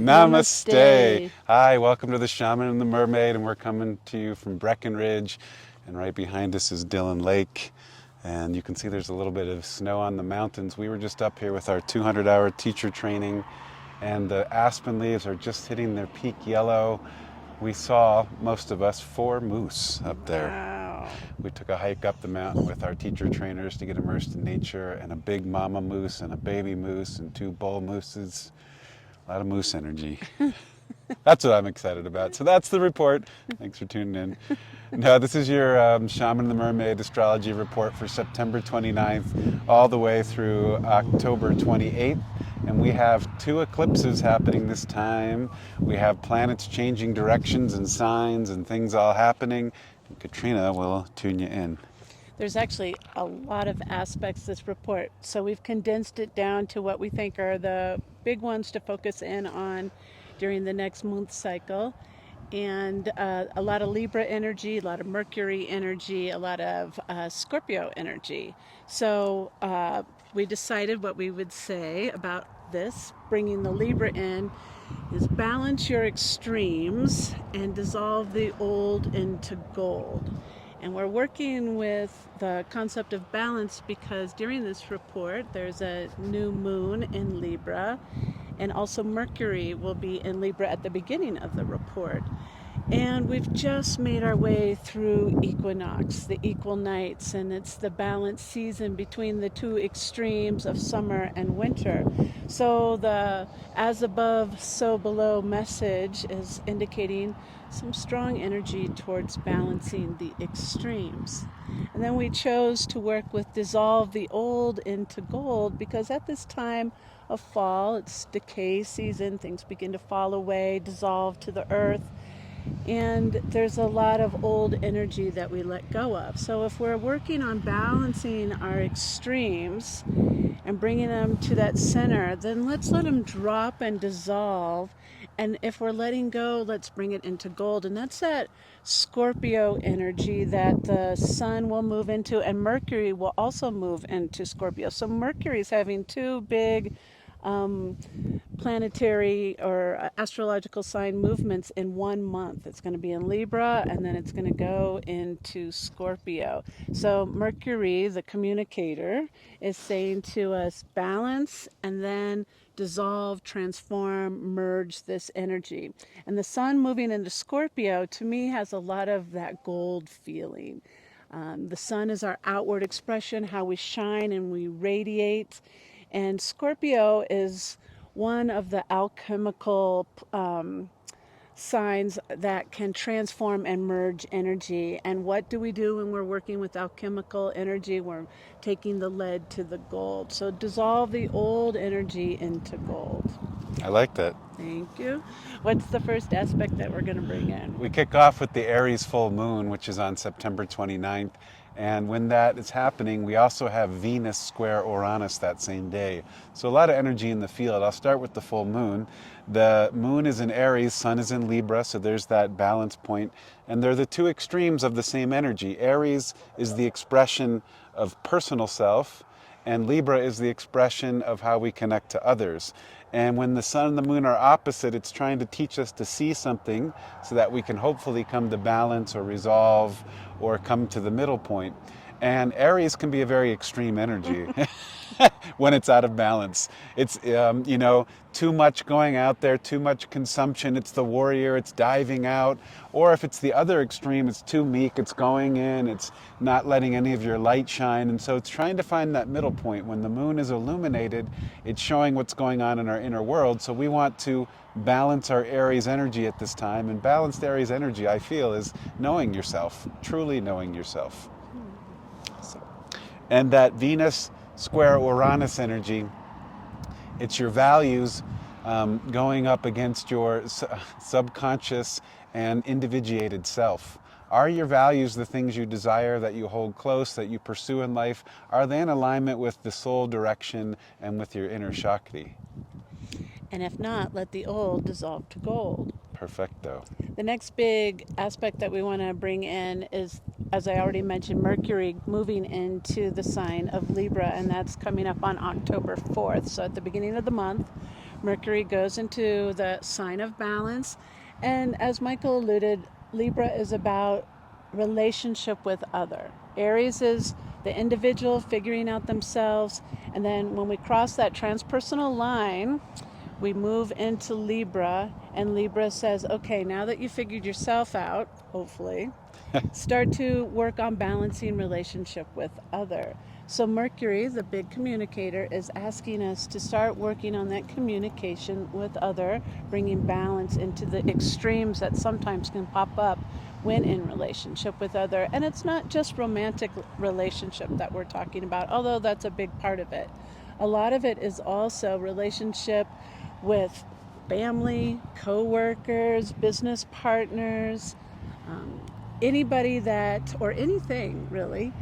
Namaste. Hi, welcome to the Shaman and the Mermaid, and we're coming to you from Breckenridge, and right behind us is Dillon Lake, and you can see there's a little bit of snow on the mountains. We were just up here with our 200-hour teacher training, and the aspen leaves are just hitting their peak yellow. We saw, most of us, 4 moose up there. Wow. We took a hike up the mountain with our teacher trainers to get immersed in nature, and a big mama moose and a baby moose and 2 bull mooses. A lot of moose energy. That's what I'm excited about. So that's the report. Thanks for tuning in. No, this is your Shaman the Mermaid astrology report for September 29th all the way through October 28th. And we have 2 eclipses happening this time. We have planets changing directions and signs and things all happening. And Katrina will tune you in. There's actually a lot of aspects to this report. So we've condensed it down to what we think are the big ones to focus in on during the next month cycle. And a lot of Libra energy, a lot of Mercury energy, a lot of Scorpio energy. So we decided what we would say about this, bringing the Libra in, is balance your extremes and dissolve the old into gold. And we're working with the concept of balance because during this report, there's a new moon in Libra, and also Mercury will be in Libra at the beginning of the report. And we've just made our way through equinox, the equal nights, and it's the balanced season between the 2 extremes of summer and winter. So the as above, so below message is indicating some strong energy towards balancing the extremes. And then we chose to work with dissolve the old into gold because at this time of fall, it's decay season, things begin to fall away, dissolve to the earth. And there's a lot of old energy that we let go of. So if we're working on balancing our extremes and bringing them to that center, then let's let them drop and dissolve. And if we're letting go, let's bring it into gold. And that's that Scorpio energy that the sun will move into, and Mercury will also move into Scorpio. So Mercury is having 2 big um, planetary or astrological sign movements in 1 month. It's going to be in Libra and then it's going to go into Scorpio. So Mercury, the communicator, is saying to us balance and then dissolve, transform, merge this energy. And the sun moving into Scorpio to me has a lot of that gold feeling. The sun is our outward expression, how we shine and we radiate. And Scorpio is one of the alchemical signs that can transform and merge energy. And what do we do when we're working with alchemical energy? We're taking the lead to the gold. So dissolve the old energy into gold. I like that. Thank you. What's the first aspect that we're going to bring in? We kick off with the Aries full moon, which is on September 29th. And when that is happening, we also have Venus square Uranus that same day. So a lot of energy in the field. I'll start with the full moon. The moon is in Aries, sun is in Libra, so there's that balance point. And they're the 2 extremes of the same energy. Aries is the expression of personal self, and Libra is the expression of how we connect to others. And when the sun and the moon are opposite, it's trying to teach us to see something so that we can hopefully come to balance or resolve or come to the middle point. And Aries can be a very extreme energy when it's out of balance. It's, too much going out there, too much consumption. It's the warrior, it's diving out. Or if it's the other extreme, it's too meek, it's going in, it's not letting any of your light shine. And so it's trying to find that middle point. When the moon is illuminated, it's showing what's going on in our inner world. So we want to balance our Aries energy at this time. And balanced Aries energy, I feel, is knowing yourself, truly knowing yourself. And that Venus square Uranus energy, it's your values going up against your subconscious and individuated self. Are your values the things you desire, that you hold close, that you pursue in life? Are they in alignment with the soul direction and with your inner Shakti? And if not, let the old dissolve to gold. Perfecto. The next big aspect that we want to bring in is, as I already mentioned, Mercury moving into the sign of Libra, and that's coming up on October 4th. So at the beginning of the month, Mercury goes into the sign of balance. And as Michael alluded, Libra is about relationship with other. Aries is the individual figuring out themselves. And then when we cross that transpersonal line, we move into Libra, and Libra says, okay, now that you figured yourself out, hopefully, start to work on balancing relationship with other. So Mercury, the big communicator, is asking us to start working on that communication with other, bringing balance into the extremes that sometimes can pop up when in relationship with other. And it's not just romantic relationship that we're talking about, although that's a big part of it. A lot of it is also relationship with family, co-workers, business partners, anybody that, or anything really,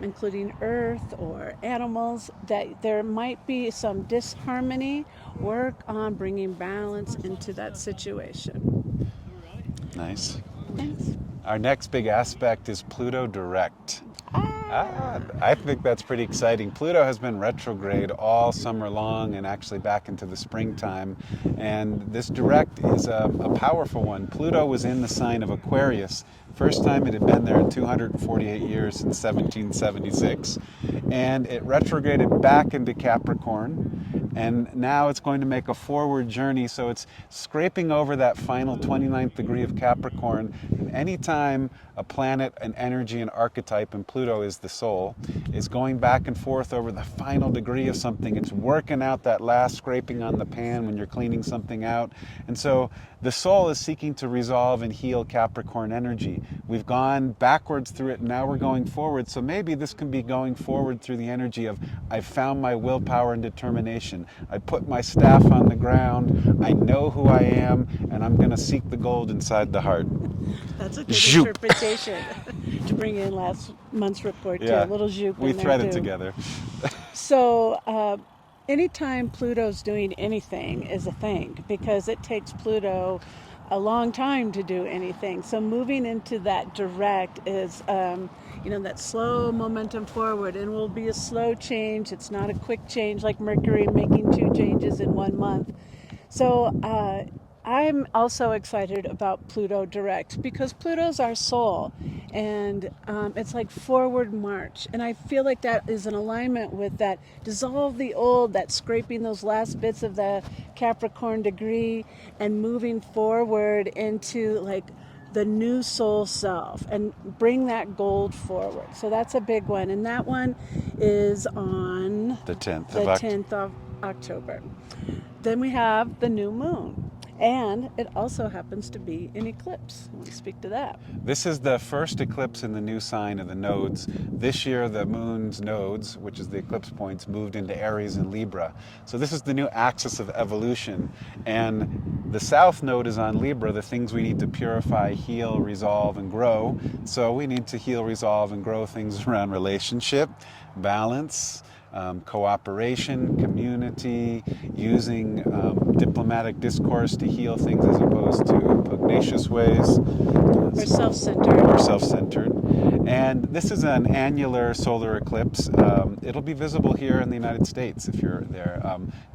including earth or animals, that there might be some disharmony. Work on bringing balance into that situation. Nice. Thanks. Our next big aspect is Pluto direct. Ah, I think that's pretty exciting. Pluto has been retrograde all summer long and actually back into the springtime. And this direct is a powerful one. Pluto was in the sign of Aquarius. First time it had been there in 248 years since 1776. And it retrograded back into Capricorn. And now it's going to make a forward journey, so it's scraping over that final 29th degree of Capricorn. And anytime a planet, an energy, an archetype, and Pluto is the soul, is going back and forth over the final degree of something, it's working out that last scraping on the pan when you're cleaning something out. And so the soul is seeking to resolve and heal Capricorn energy. We've gone backwards through it, and now we're going forward. So maybe this can be going forward through the energy of, I've found my willpower and determination. I put my staff on the ground. I know who I am, and I'm going to seek the gold inside the heart. that's a good Zoop. interpretation to bring in last month's report too. Yeah, A little zoop we in there threaded too. together. So, anytime Pluto's doing anything is a thing, because it takes Pluto a long time to do anything. So moving into that direct is, that slow momentum forward, and will be a slow change. It's not a quick change like Mercury making 2 changes in 1 month. So I'm also excited about Pluto direct, because Pluto's our soul, and it's like forward march. And I feel like that is in alignment with that dissolve the old, that scraping those last bits of the Capricorn degree and moving forward into like the new soul self and bring that gold forward. So that's a big one. And that one is on The 10th the of October. 10th of October. Then we have the new moon. And it also happens to be an eclipse. I want to speak to that. This is the first eclipse in the new sign of the nodes. This year, the moon's nodes, which is the eclipse points, moved into Aries and Libra. So this is the new axis of evolution. And the south node is on Libra, the things we need to purify, heal, resolve, and grow. So we need to heal, resolve, and grow things around relationship, balance, cooperation, community, using diplomatic discourse to heal things as opposed to pugnacious ways. Or self-centered. Or self-centered. And this is an annular solar eclipse. It'll be visible here in the United States if you're there.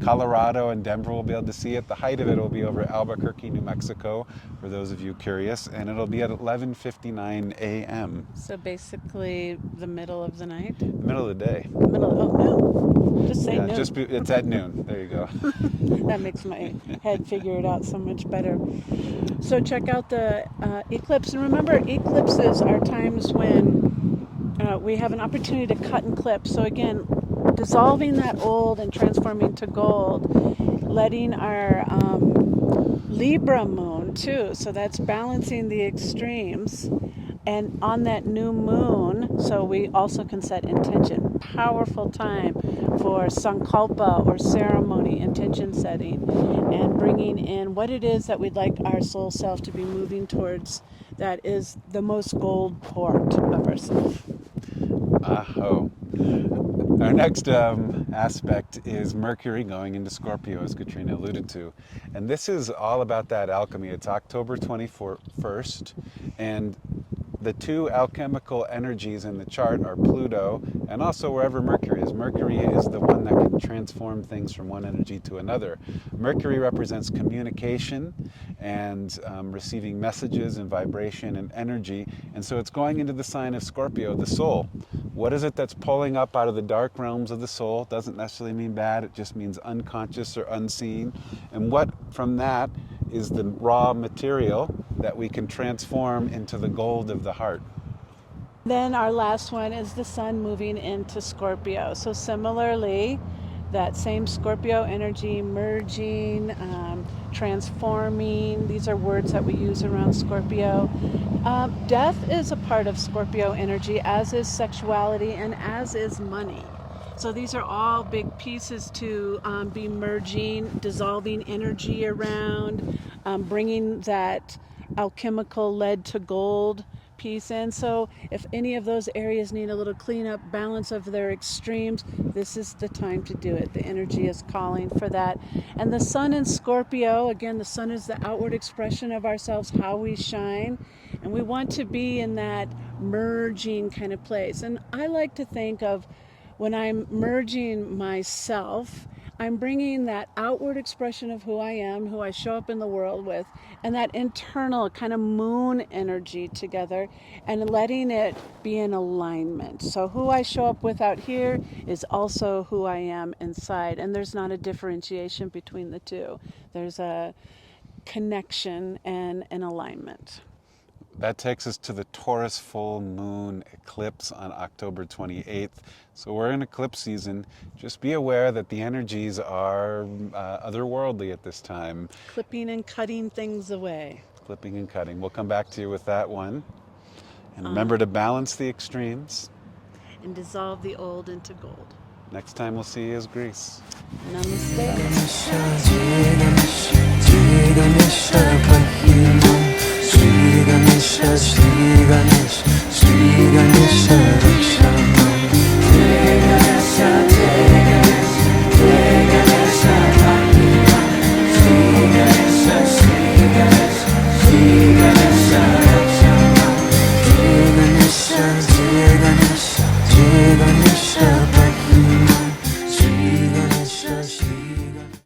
Colorado and Denver will be able to see it. The height of it will be over Albuquerque, New Mexico, for those of you curious. And it'll be at 11:59 a.m. So basically the middle of the night? Middle of the day. Oh no. Just say Yeah, noon. it's at noon. There you go. That makes my head figure it out so much better. So check out the eclipse. And remember, eclipses are times when we have an opportunity to cut and clip. So again, dissolving that old and transforming to gold, letting our Libra moon too. So that's balancing the extremes. And on that new moon, so we also can set intention. Powerful time for sankalpa or ceremony, intention setting, and bringing in what it is that we'd like our soul self to be moving towards, that is the most gold port of ourself. Aho. Our next aspect is Mercury going into Scorpio, as Katrina alluded to. And this is all about that alchemy. It's October 21st, and The two alchemical energies in the chart are Pluto and also wherever Mercury is. Mercury is the one that can transform things from one energy to another. Mercury represents communication and receiving messages and vibration and energy. And so it's going into the sign of Scorpio, the soul. What is it that's pulling up out of the dark realms of the soul? Doesn't necessarily mean bad, it just means unconscious or unseen. And what from that is the raw material that we can transform into the gold of the heart. Then our last one is the sun moving into Scorpio. So similarly, that same Scorpio energy merging, transforming. These are words that we use around Scorpio. Death is a part of Scorpio energy, as is sexuality and as is money. So these are all big pieces to be merging, dissolving energy around, bringing that alchemical lead to gold piece in. So if any of those areas need a little cleanup, balance of their extremes, this is the time to do it. The energy is calling for that. And the sun in Scorpio, again, the sun is the outward expression of ourselves, how we shine. And we want to be in that merging kind of place. And I like to think of when I'm merging myself, I'm bringing that outward expression of who I am, who I show up in the world with, and that internal kind of moon energy together and letting it be in alignment. So who I show up with out here is also who I am inside. And there's not a differentiation between the two. There's a connection and an alignment. That takes us to the Taurus full moon eclipse on October 28th. So we're in eclipse season. Just be aware that the energies are otherworldly at this time. Clipping and cutting things away. Clipping and cutting. We'll come back to you with that one. And remember to balance the extremes. And dissolve the old into gold. Next time we'll see you as Greece. Namaste. Namaste.